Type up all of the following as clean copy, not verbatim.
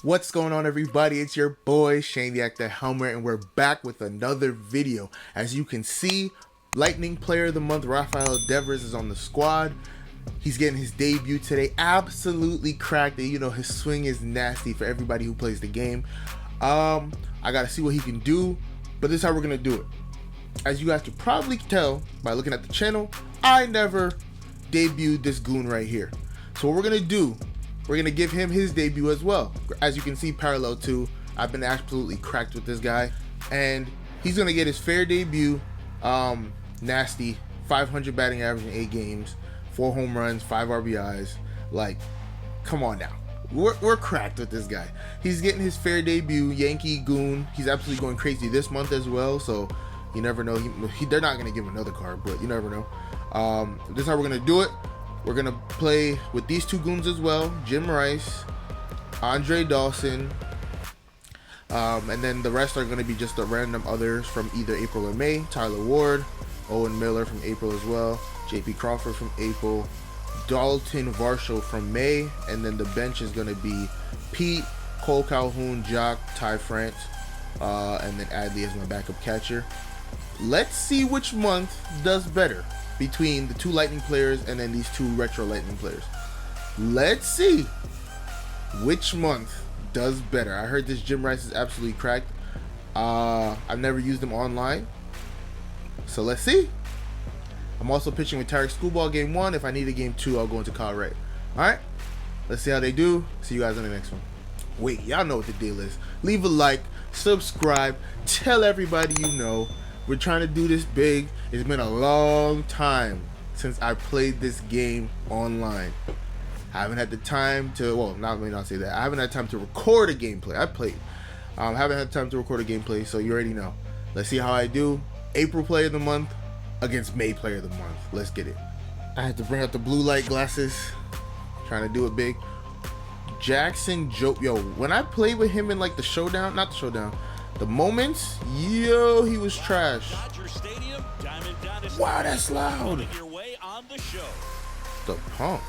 What's going on, everybody? It's your boy Shane the Helmer, and we're back with another video. As you can see, Lightning Player of the Month Rafael is on the squad. He's getting his debut today. Absolutely cracked it. You know, his swing is nasty for everybody who plays the game. I gotta see what he can do, but this is how we're gonna do it. As you guys can probably tell by looking at the channel, I never debuted this goon right here. So what we're gonna do, we're gonna give him his debut as well. As you can see, parallel to, I've been absolutely cracked with this guy, and he's gonna get his fair debut. Nasty, 500 batting average in 8 games, 4 home runs, 5 RBIs. Like, come on now. We're cracked with this guy. He's getting his fair debut, Yankee goon. He's absolutely going crazy this month as well, so you never know. They're not gonna give him another card, but you never know. This is how we're gonna do it. We're gonna play with these two goons as well: Jim Rice, Andre Dawson, and then the rest are gonna be just the random others from either April or May. Tyler Ward, Owen Miller from April as well, JP Crawford from April, Dalton Varsho from May, and then the bench is gonna be Pete, Cole Calhoun, Jock, Ty France, and then Adley as my backup catcher. Let's see which month does better between the two Lightning players and then these two retro Lightning players. Let's see which month does better. I heard this Jim Rice is absolutely cracked. I've never used him online, so let's see. I'm also pitching with Tarek Schoolball game 1. If I need a game 2, I'll go into Kyle Wright. Alright, let's see how they do. See you guys on the next one. Wait, y'all know what the deal is. Leave a like, subscribe, tell everybody you know. We're trying to do this big. It's been a long time since I played this game online. I haven't had the time to, well, let me not say that. I haven't had time to record a gameplay. I played. Haven't had time to record a gameplay, so you already know. Let's see how I do. April Player of the Month against May Player of the Month. Let's get it. I had to bring out the blue light glasses. Trying to do it big. Jackson Joe. Yo, when I played with him in like the showdown, not the showdown, the moments, yo, he was trash. Wow, that's loud. The punks.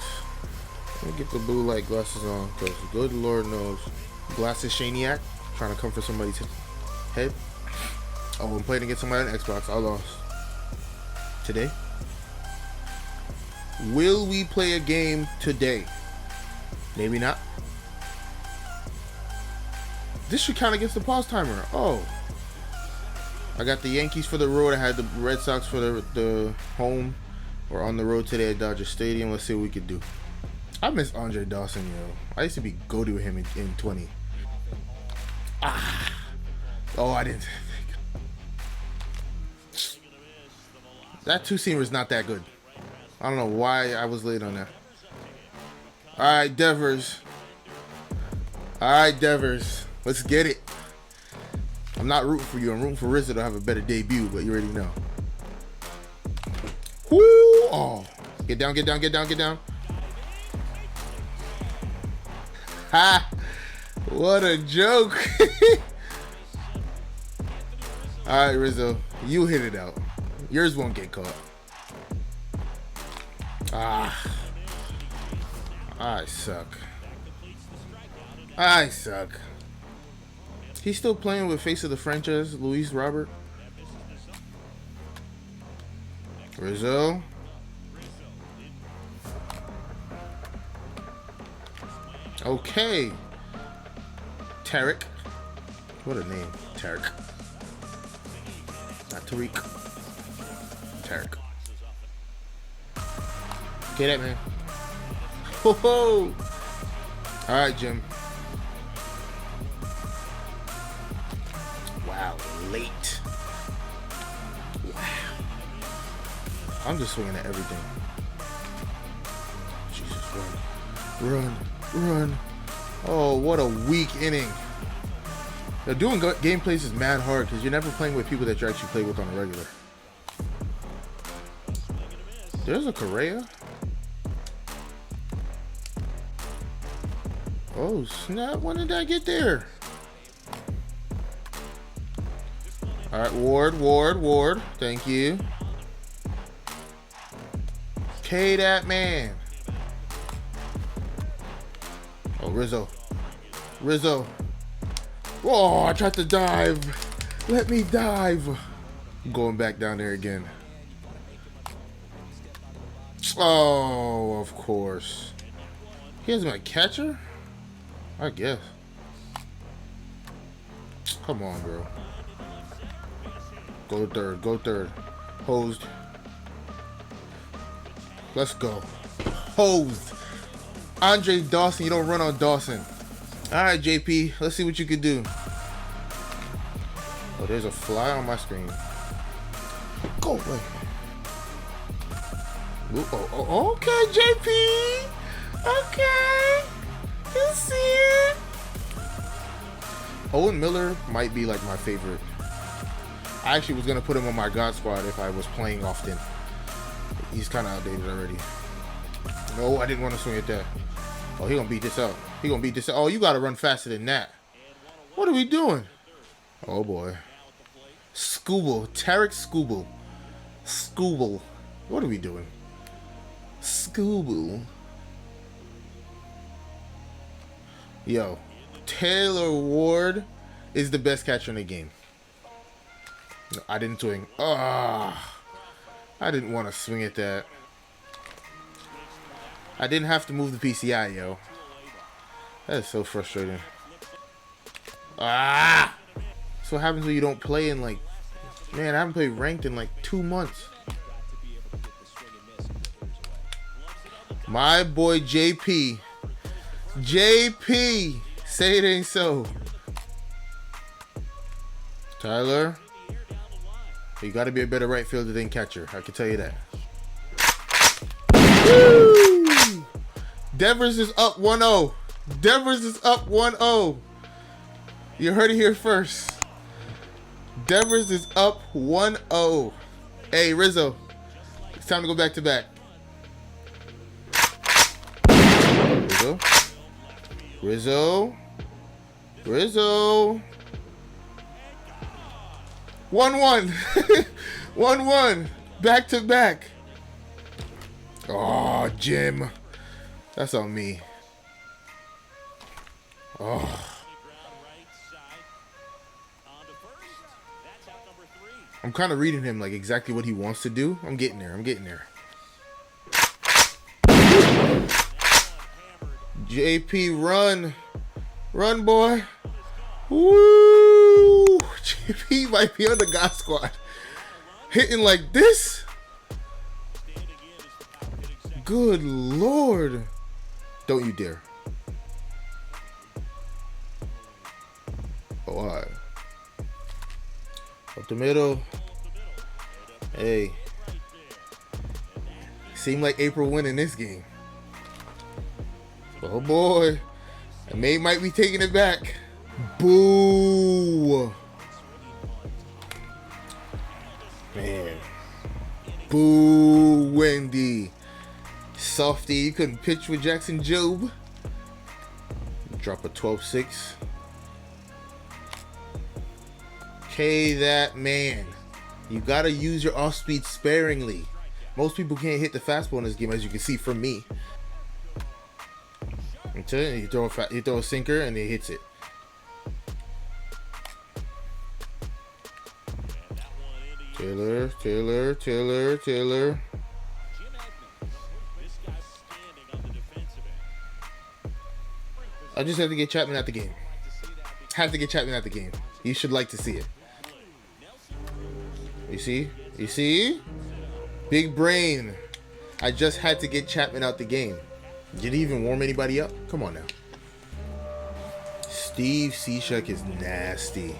Let me get the blue light glasses on, because good Lord knows. Glasses Shaniac, trying to come for somebody's head. Oh, I'm playing against somebody on Xbox. I lost. Today? Will we play a game today? Maybe not. This should count against the pause timer. Oh. I got the Yankees for the road. I had the Red Sox for the home. We're on the road today at Dodger Stadium. Let's see what we could do. I miss Andre Dawson, yo. I used to be go-to with him in 20. Ah. Oh, I didn't think. That two-seamer is not that good. I don't know why I was late on that. All right, Devers. All right, Devers. Let's get it. I'm not rooting for you. I'm rooting for Rizzo to have a better debut, but you already know. Woo! Oh. Get down, get down, get down, get down. Ha! What a joke. All right, Rizzo. You hit it out. Yours won't get caught. Ah. I suck. I suck. He's still playing with face of the franchise, Luis Robert. Rizzo. Okay. Tarek. What a name. Tarek. Not Tariq. Tarek. Get that, man. Ho ho! Alright, Jim. Wow, late. Wow. I'm just swinging at everything. Jesus, run. Run. Oh, what a weak inning. Now, doing gameplays is mad hard because you're never playing with people that you actually play with on a regular. There's a Correa. Oh, snap. When did I get there? All right, Ward. Thank you. Okay, that man. Oh, Rizzo. Rizzo. Oh, I tried to dive. Let me dive. I'm going back down there again. Oh, of course. He has my catcher? I guess. Come on, bro. Go third. Go third. Hosed. Let's go. Hosed. Andre Dawson, you don't run on Dawson. Alright, JP. Let's see what you can do. Oh, there's a fly on my screen. Go away. Ooh, oh, okay, JP. Okay. You see it. Owen Miller might be like my favorite. I actually was going to put him on my God squad if I was playing often. He's kind of outdated already. No, I didn't want to swing at that. Oh, he going to beat this up. He going to beat this up. Oh, you got to run faster than that. What are we doing? Oh, boy. Scooble. Tarek Scooble. Scooble. What are we doing? Scooble. Yo. Taylor Ward is the best catcher in the game. No, I didn't swing. Ah. I didn't want to swing at that. I didn't have to move the PCI, yo. That is so frustrating. Ah! That's what happens when you don't play in like... Man, I haven't played ranked in like 2 months. My boy JP. JP! Say it ain't so. Tyler. You got to be a better right fielder than catcher. I can tell you that. Woo! Devers is up 1-0. Devers is up 1-0. You heard it here first. Devers is up 1-0. Hey, Rizzo. It's time to go back to back. Rizzo. Rizzo. Rizzo. 1-1. 1-1. Back to back. Oh, Jim. That's on me. Oh. I'm kind of reading him like exactly what he wants to do. I'm getting there. I'm getting there. JP, run. Run, boy. Woo! JP might be on the God squad. Hitting like this? Good Lord. Don't you dare. Oh, all right. Up the middle. Hey. Seemed like April winning this game. Oh boy. And May might be taking it back. Boo. Man. Boo, Wendy. Softy, you couldn't pitch with Jackson Jobe. Drop a 12-6. Okay, that man. You gotta use your off speed sparingly. Most people can't hit the fastball in this game, as you can see from me. Until you throw a sinker and it hits it. Taylor, Taylor, Taylor, Taylor. I just have to get Chapman out the game. Have to get Chapman out the game. You should like to see it. You see? You see? Big brain. I just had to get Chapman out the game. Did he even warm anybody up? Come on now. Steve Cishek is nasty.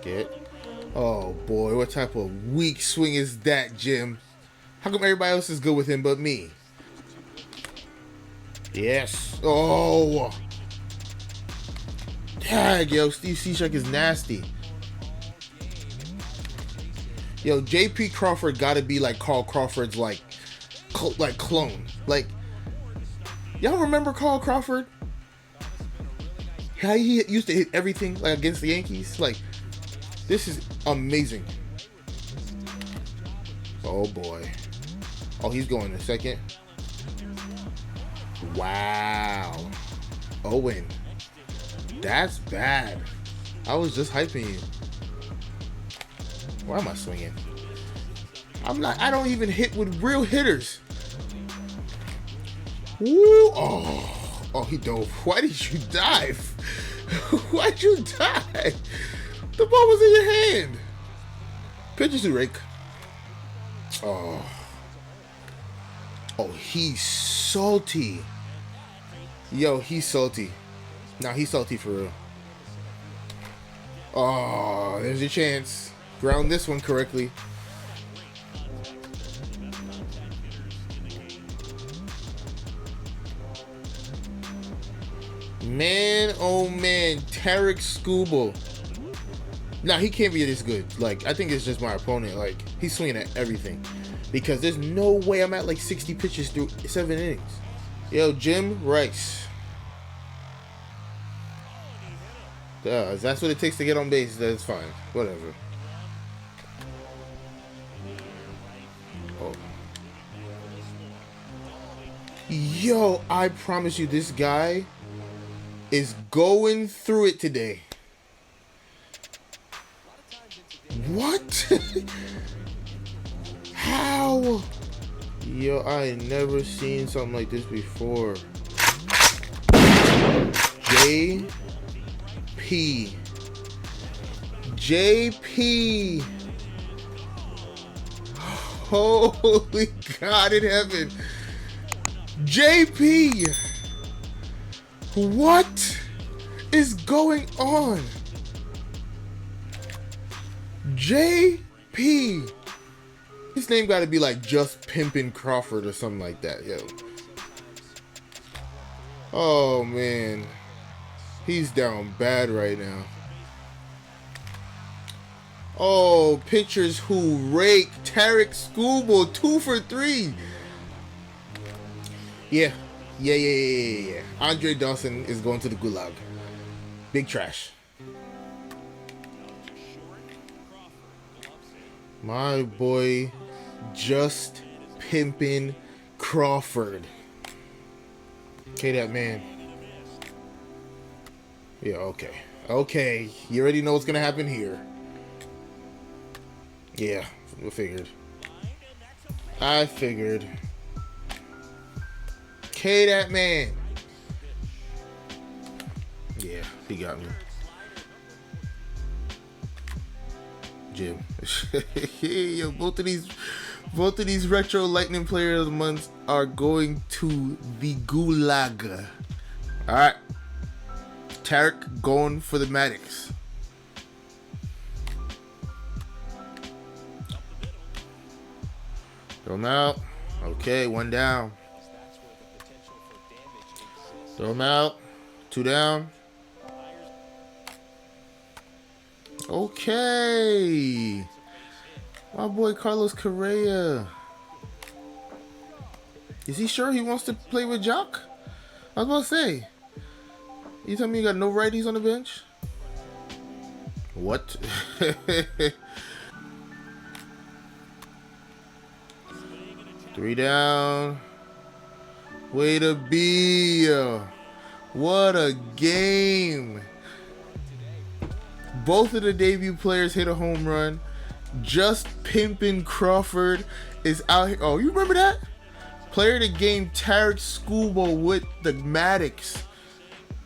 Get. Oh boy, what type of weak swing is that, Jim? How come everybody else is good with him but me? Yes. Oh. Tag, yo. Steve Cishek is nasty. Yo, J.P. Crawford gotta be like Carl Crawford's like clone. Like, y'all remember Carl Crawford? How he used to hit everything like against the Yankees? Like, this is amazing. Oh boy. Oh, he's going in a second. Wow. Owen. That's bad. I was just hyping you. Why am I swinging? I don't even hit with real hitters. Woo! Oh, he dove. Why did you dive? Why'd you dive? The ball was in your hand. Pitches to Rake. Oh, he's salty. Yo, he's salty. Now he's salty for real. Oh, there's your chance. Ground this one correctly. Man, oh man, Tarek Skubal. Nah, he can't be this good. Like, I think it's just my opponent. Like, he's swinging at everything. Because there's no way I'm at like 60 pitches through 7 innings. Yo, Jim Rice. If that's what it takes to get on base, that's fine. Whatever. Oh. Yo, I promise you, this guy is going through it today. What? How? Yo, I ain't never seen something like this before. JP. Holy God in heaven. JP. What is going on? JP. His name gotta be like Just Pimpin' Crawford or something like that, yo. Oh man. He's down bad right now. Oh, pitchers who rake. Tarek Skubal, 2 for 3. Yeah. Andre Dawson is going to the gulag. Big trash. My boy, Just Pimpin' Crawford. Okay, that man. Yeah, okay. Okay, you already know what's gonna happen here. Yeah, I figured. Okay, that man. Yeah, he got me. Jim. Yo, both of these retro Lightning Player of the Month are going to the gulag. Alright. Tarek going for the Maddox. Throw him out. Okay, 1 down. Throw him out. 2 down. Okay. My boy Carlos Correa. Is he sure he wants to play with Jock? I was about to say. You tell me you got no righties on the bench? What? 3 down. Way to be. What a game. Both of the debut players hit a home run. Just Pimpin' Crawford is out here. Oh, you remember that? Player of the game, Tarek Skubal with the Maddox.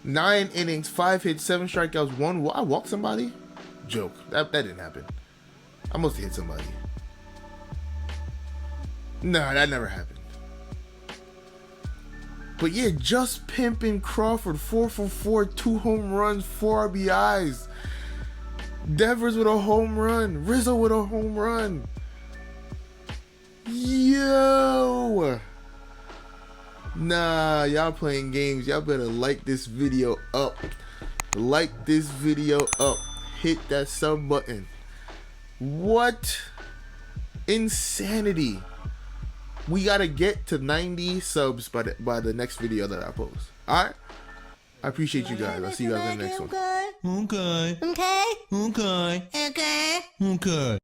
9 innings, 5 hits, 7 strikeouts, 1. I walked somebody? Joke. That didn't happen. I must have hit somebody. Nah, that never happened. But yeah, Just Pimpin' Crawford, 4 for 4, 2 home runs, 4 RBIs. Devers with a home run. Rizzo with a home run. Yo. Nah, y'all playing games. Y'all better like this video up. Like this video up. Hit that sub button. What? Insanity. We gotta get to 90 subs by the next video that I post. Alright? I appreciate you guys. I'll see you guys in the next one. Okay.